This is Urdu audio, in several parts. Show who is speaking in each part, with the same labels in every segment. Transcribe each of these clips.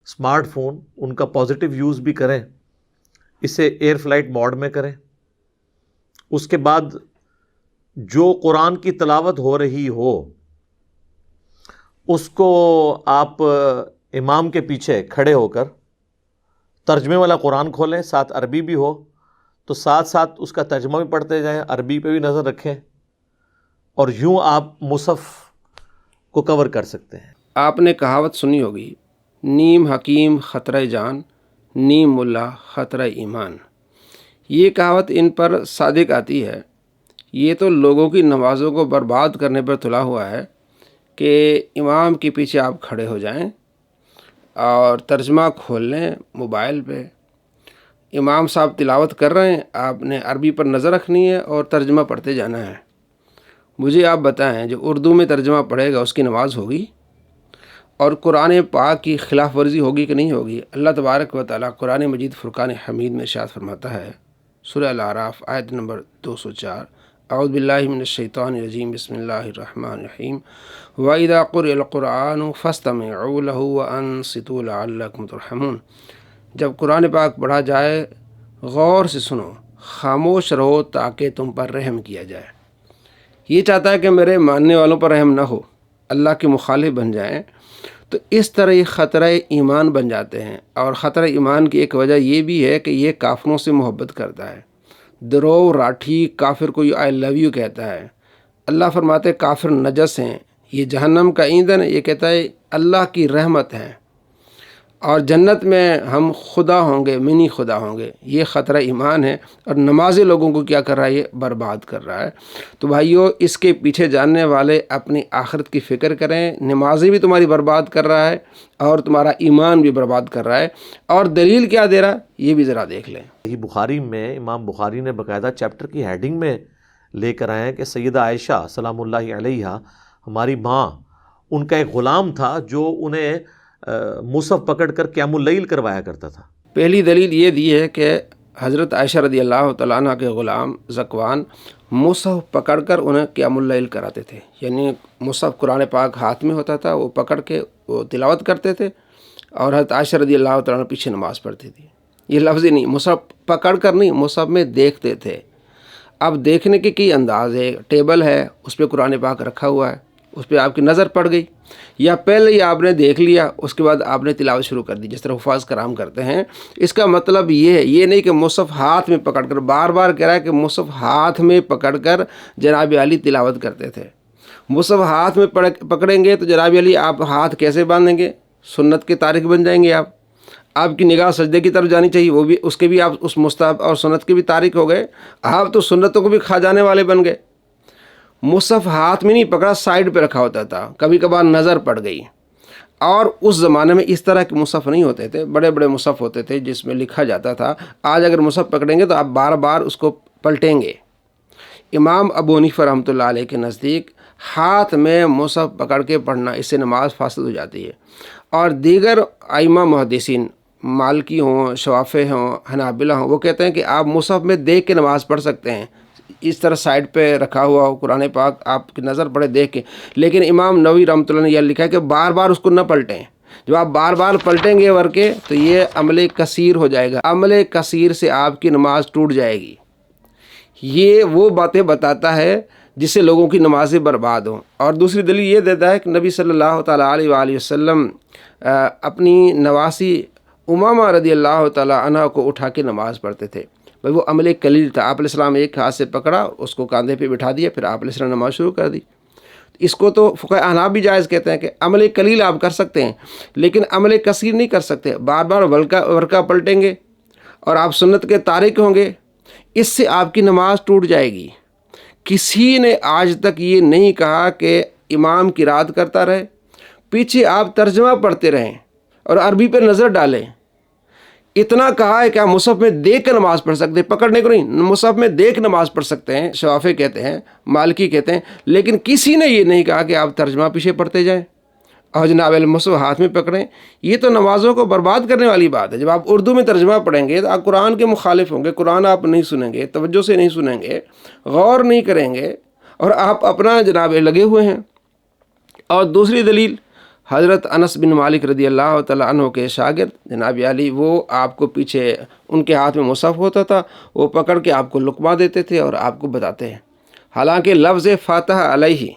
Speaker 1: اسمارٹ فون ان کا پازیٹیو یوز بھی کریں، اسے ایئر فلائٹ موڈ میں کریں۔ اس کے بعد جو قرآن کی تلاوت ہو رہی ہو اس کو آپ امام کے پیچھے کھڑے ہو کر ترجمے والا قرآن کھولیں، ساتھ عربی بھی ہو تو ساتھ ساتھ اس کا ترجمہ بھی پڑھتے جائیں، عربی پہ بھی نظر رکھیں، اور یوں آپ مصحف کو کور کر سکتے ہیں۔
Speaker 2: آپ نے کہاوت سنی ہوگی، نیم حکیم خطرہ جان، نیم ملا خطرہ ایمان۔ یہ کہاوت ان پر صادق آتی ہے۔ یہ تو لوگوں کی نمازوں کو برباد کرنے پر تلا ہوا ہے کہ امام کے پیچھے آپ کھڑے ہو جائیں اور ترجمہ کھول لیں موبائل پہ، امام صاحب تلاوت کر رہے ہیں، آپ نے عربی پر نظر رکھنی ہے اور ترجمہ پڑھتے جانا ہے۔ مجھے آپ بتائیں، جو اردو میں ترجمہ پڑھے گا اس کی نماز ہوگی؟ اور قرآن پاک کی خلاف ورزی ہوگی کہ نہیں ہوگی؟ اللہ تبارک و تعالیٰ قرآن مجید فرقان حمید میں ارشاد فرماتا ہے، سورہ الاعراف آیت نمبر 204، اعوذ باللہ من الشیطان الرجیم، بسم اللہ الرحمن الرحیم، وَإِذَا قُرِئَ الْقُرْآنُ فَاسْتَمِعُوا لَهُ وَأَنصِتُوا لَعَلَّكُمْ تُرْحَمُونَ۔ جب قرآن پاک پڑھا جائے غور سے سنو، خاموش رہو تاکہ تم پر رحم کیا جائے۔ یہ چاہتا ہے کہ میرے ماننے والوں پر رحم نہ ہو، اللہ کے مخالف بن جائیں، تو اس طرح یہ خطرہ ایمان بن جاتے ہیں۔ اور خطرہ ایمان کی ایک وجہ یہ بھی ہے کہ یہ کافروں سے محبت کرتا ہے۔ درو راٹھی کافر کو آئی لو یو کہتا ہے۔ اللہ فرماتے کافر نجس ہیں، یہ جہنم کا ایندھن ہے، یہ کہتا ہے اللہ کی رحمت ہے، اور جنت میں ہم خدا ہوں گے، منی خدا ہوں گے۔ یہ خطرہ ایمان ہے، اور نمازی لوگوں کو کیا کر رہا ہے؟ یہ برباد کر رہا ہے۔ تو بھائیو، اس کے پیچھے جاننے والے اپنی آخرت کی فکر کریں۔ نمازی بھی تمہاری برباد کر رہا ہے اور تمہارا ایمان بھی برباد کر رہا ہے، اور دلیل کیا دے رہا ہے یہ بھی ذرا دیکھ لیں۔
Speaker 1: صحیح بخاری میں امام بخاری نے باقاعدہ چیپٹر کی ہیڈنگ میں لے کر آئے ہیں کہ سیدہ عائشہ سلام اللہ علیہا، ہماری ماں، ان کا ایک غلام تھا جو انہیں مصحف پکڑ کر قیام اللیل کروایا کرتا تھا۔
Speaker 2: پہلی دلیل یہ دی ہے کہ حضرت عائشہ رضی اللہ تعالیٰ عنہ کے غلام ذکوان مصحف پکڑ کر انہیں قیام اللیل کراتے تھے، یعنی مصحف قرآن پاک ہاتھ میں ہوتا تھا، وہ پکڑ کے وہ تلاوت کرتے تھے، اور حضرت عائشہ رضی اللہ تعالیٰ عنہ پیچھے نماز پڑھتی تھی۔ یہ لفظ نہیں، مصحف پکڑ کر نہیں، مصحف میں دیکھتے تھے۔ اب دیکھنے کے کئی انداز ہے، ٹیبل ہے، اس پہ قرآن پاک رکھا ہوا ہے، اس پہ آپ کی نظر پڑ گئی، یا پہلے ہی آپ نے دیکھ لیا، اس کے بعد آپ نے تلاوت شروع کر دی، جس طرح حفاظ کرام کرتے ہیں۔ اس کا مطلب یہ ہے، یہ نہیں کہ مصحف ہاتھ میں پکڑ کر، بار بار کہہ رہا ہے کہ مصحف ہاتھ میں پکڑ کر جناب علی تلاوت کرتے تھے۔ مصحف ہاتھ میں پکڑیں گے تو جناب علی آپ ہاتھ کیسے باندھیں گے؟ سنت کے تارک بن جائیں گے آپ کی نگاہ سجدے کی طرف جانی چاہیے، وہ بھی اس کے بھی آپ اس مستحب اور سنت کے بھی تارک ہو گئے، آپ تو سنتوں کو بھی کھا جانے والے بن گئے۔ مصحف ہاتھ میں نہیں پکڑا، سائڈ پہ رکھا ہوتا تھا، کبھی کبھار نظر پڑ گئی۔ اور اس زمانے میں اس طرح کے مصحف نہیں ہوتے تھے، بڑے بڑے مصحف ہوتے تھے جس میں لکھا جاتا تھا۔ آج اگر مصحف پکڑیں گے تو آپ بار بار اس کو پلٹیں گے۔ امام ابو حنیفہ رحمۃ اللہ علیہ کے نزدیک ہاتھ میں مصحف پکڑ کے پڑھنا، اس سے نماز فاسد ہو جاتی ہے۔ اور دیگر ائمہ محدثین، مالکی ہوں، شوافی ہوں، حنابلہ ہوں، وہ کہتے ہیں کہ آپ مصحف میں دیکھ کے نماز پڑھ سکتے ہیں، اس طرح سائڈ پہ رکھا ہوا ہو قرآن پاک، آپ کی نظر پڑے دیکھ کے۔ لیکن امام نووی رحمۃ اللہ نے یہ لکھا ہے کہ بار بار اس کو نہ پلٹیں۔ جب آپ بار بار پلٹیں گے ورکے تو یہ عمل کثیر ہو جائے گا، عمل کثیر سے آپ کی نماز ٹوٹ جائے گی۔ یہ وہ باتیں بتاتا ہے جس سے لوگوں کی نمازیں برباد ہوں۔ اور دوسری دلیل یہ دیتا ہے کہ نبی صلی اللہ تعالیٰ علیہ وآلہ وسلم اپنی نواسی امامہ رضی اللہ تعالیٰ عنہ کو اٹھا کے نماز پڑھتے تھے۔ بھائی وہ عمل قلیل تھا، آپ علیہ السلام ایک ہاتھ سے پکڑا، اس کو کاندھے پہ بٹھا دیا، پھر آپ علیہ السلام نماز شروع کر دی۔ اس کو تو فقہ احناف بھی جائز کہتے ہیں کہ عمل قلیل آپ کر سکتے ہیں، لیکن عمل کثیر نہیں کر سکتے۔ بار بار ورکہ پلٹیں گے اور آپ سنت کے تارک ہوں گے، اس سے آپ کی نماز ٹوٹ جائے گی۔ کسی نے آج تک یہ نہیں کہا کہ امام قرات کرتا رہے، پیچھے آپ ترجمہ پڑھتے رہیں اور عربی پہ نظر ڈالیں۔ اتنا کہا ہے کہ آپ مصحف میں دیکھ کر نماز پڑھ سکتے ہیں، پکڑنے کو نہیں، مصحف میں دیکھ نماز پڑھ سکتے ہیں، شوافی کہتے ہیں، مالکی کہتے ہیں، لیکن کسی نے یہ نہیں کہا کہ آپ ترجمہ پیچھے پڑھتے جائیں اور جناب مصحف ہاتھ میں پکڑیں۔ یہ تو نمازوں کو برباد کرنے والی بات ہے۔ جب آپ اردو میں ترجمہ پڑھیں گے تو آپ قرآن کے مخالف ہوں گے، قرآن آپ نہیں سنیں گے، توجہ سے نہیں سنیں گے، غور نہیں کریں گے، اور آپ اپنا جناب لگے ہوئے ہیں۔ اور دوسری دلیل حضرت انس بن مالک رضی اللہ تعالیٰ عنہ کے شاگرد جناب علی وہ آپ کو پیچھے ان کے ہاتھ میں مصحف ہوتا تھا، وہ پکڑ کے آپ کو لقمہ دیتے تھے اور آپ کو بتاتے ہیں. حالانکہ لفظ فاتح علیہ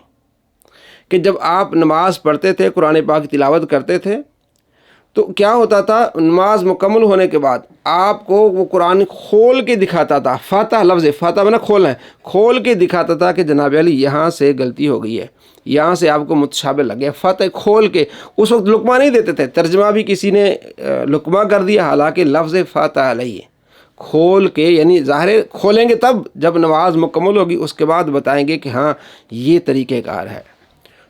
Speaker 2: کہ جب آپ نماز پڑھتے تھے، قرآن پاک کی تلاوت کرتے تھے، تو کیا ہوتا تھا، نماز مکمل ہونے کے بعد آپ کو وہ قرآن کھول کے دکھاتا تھا. فاتح لفظ فاتح میں کھولنا ہے، کھول کے دکھاتا تھا کہ جناب علی یہاں سے غلطی ہو گئی ہے، یہاں سے آپ کو متشابہ لگ گیا. فاتح کھول کے، اس وقت لقمہ نہیں دیتے تھے، ترجمہ بھی کسی نے لقمہ کر دیا، حالانکہ لفظ فاتح علیہ کھول کے، یعنی ظاہر کھولیں گے تب جب نماز مکمل ہوگی، اس کے بعد بتائیں گے کہ ہاں یہ طریقہ کار ہے.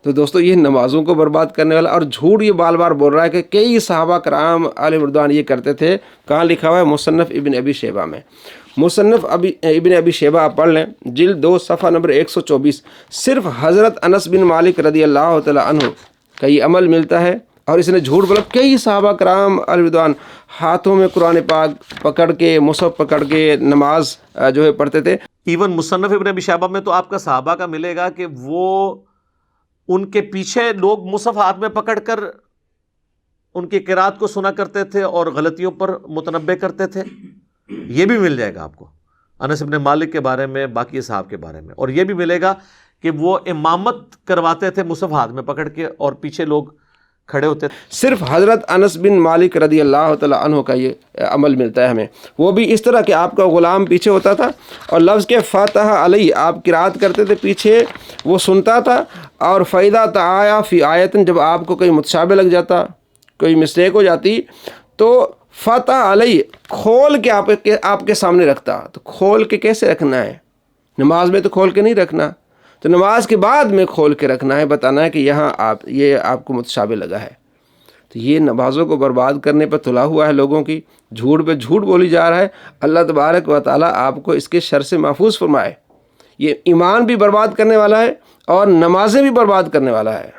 Speaker 2: تو دوستو یہ نمازوں کو برباد کرنے والا، اور جھوٹ یہ بار بار بول رہا ہے کہ کئی صحابہ کرام علیہ رضوان یہ کرتے تھے. کہاں لکھا ہوا ہے؟ مصنف ابن ابی شیبہ میں. مصنف ابن ابی شیبہ آپ پڑھ لیں، جلد 2 صفحہ نمبر 124. صرف حضرت انس بن مالک رضی اللہ تعالیٰ عنہ کا یہ عمل ملتا ہے، اور اس نے جھوٹ بولا. کئی صحابہ کرام علیہ رضوان ہاتھوں میں قرآن پاک پکڑ کے، مصحف پکڑ کے نماز جو ہے پڑھتے تھے.
Speaker 1: ایون مصنف ابن ابی شیبہ میں تو آپ کا صحابہ کا ملے گا کہ وہ ان کے پیچھے لوگ مصحف ہاتھ میں پکڑ کر ان کی قرات کو سنا کرتے تھے اور غلطیوں پر متنبہ کرتے تھے. یہ بھی مل جائے گا آپ کو انس بن مالک کے بارے میں، باقی صحاب کے بارے میں. اور یہ بھی ملے گا کہ وہ امامت کرواتے تھے مصحف ہاتھ میں پکڑ کے، اور پیچھے لوگ کھڑے ہوتے تھے.
Speaker 2: صرف حضرت انس بن مالک رضی اللہ تعالیٰ عنہ کا یہ عمل ملتا ہے ہمیں. وہ بھی اس طرح کہ آپ کا غلام پیچھے ہوتا تھا، اور لفظ کے فاتح علیہ آپ قرات کرتے تھے، پیچھے وہ سنتا تھا. اور فَإِذَا تَعَايَا فِي آیَةٍ جب آپ کو کوئی متشابہ لگ جاتا، کوئی مسٹیک ہو جاتی، تو فاتح علیہ کھول کے آپ کے سامنے رکھتا. تو کھول کے کیسے رکھنا ہے؟ نماز میں تو کھول کے نہیں رکھنا، تو نماز کے بعد میں کھول کے رکھنا ہے، بتانا ہے کہ یہاں یہ آپ کو متشابہ لگا ہے. تو یہ نمازوں کو برباد کرنے پر تلا ہوا ہے لوگوں کی، جھوٹ پہ جھوٹ بولی جا رہا ہے. اللہ تبارک و تعالیٰ آپ کو اس کے شر سے محفوظ فرمائے. یہ ایمان بھی برباد کرنے والا ہے اور نمازیں بھی برباد کرنے والا ہے.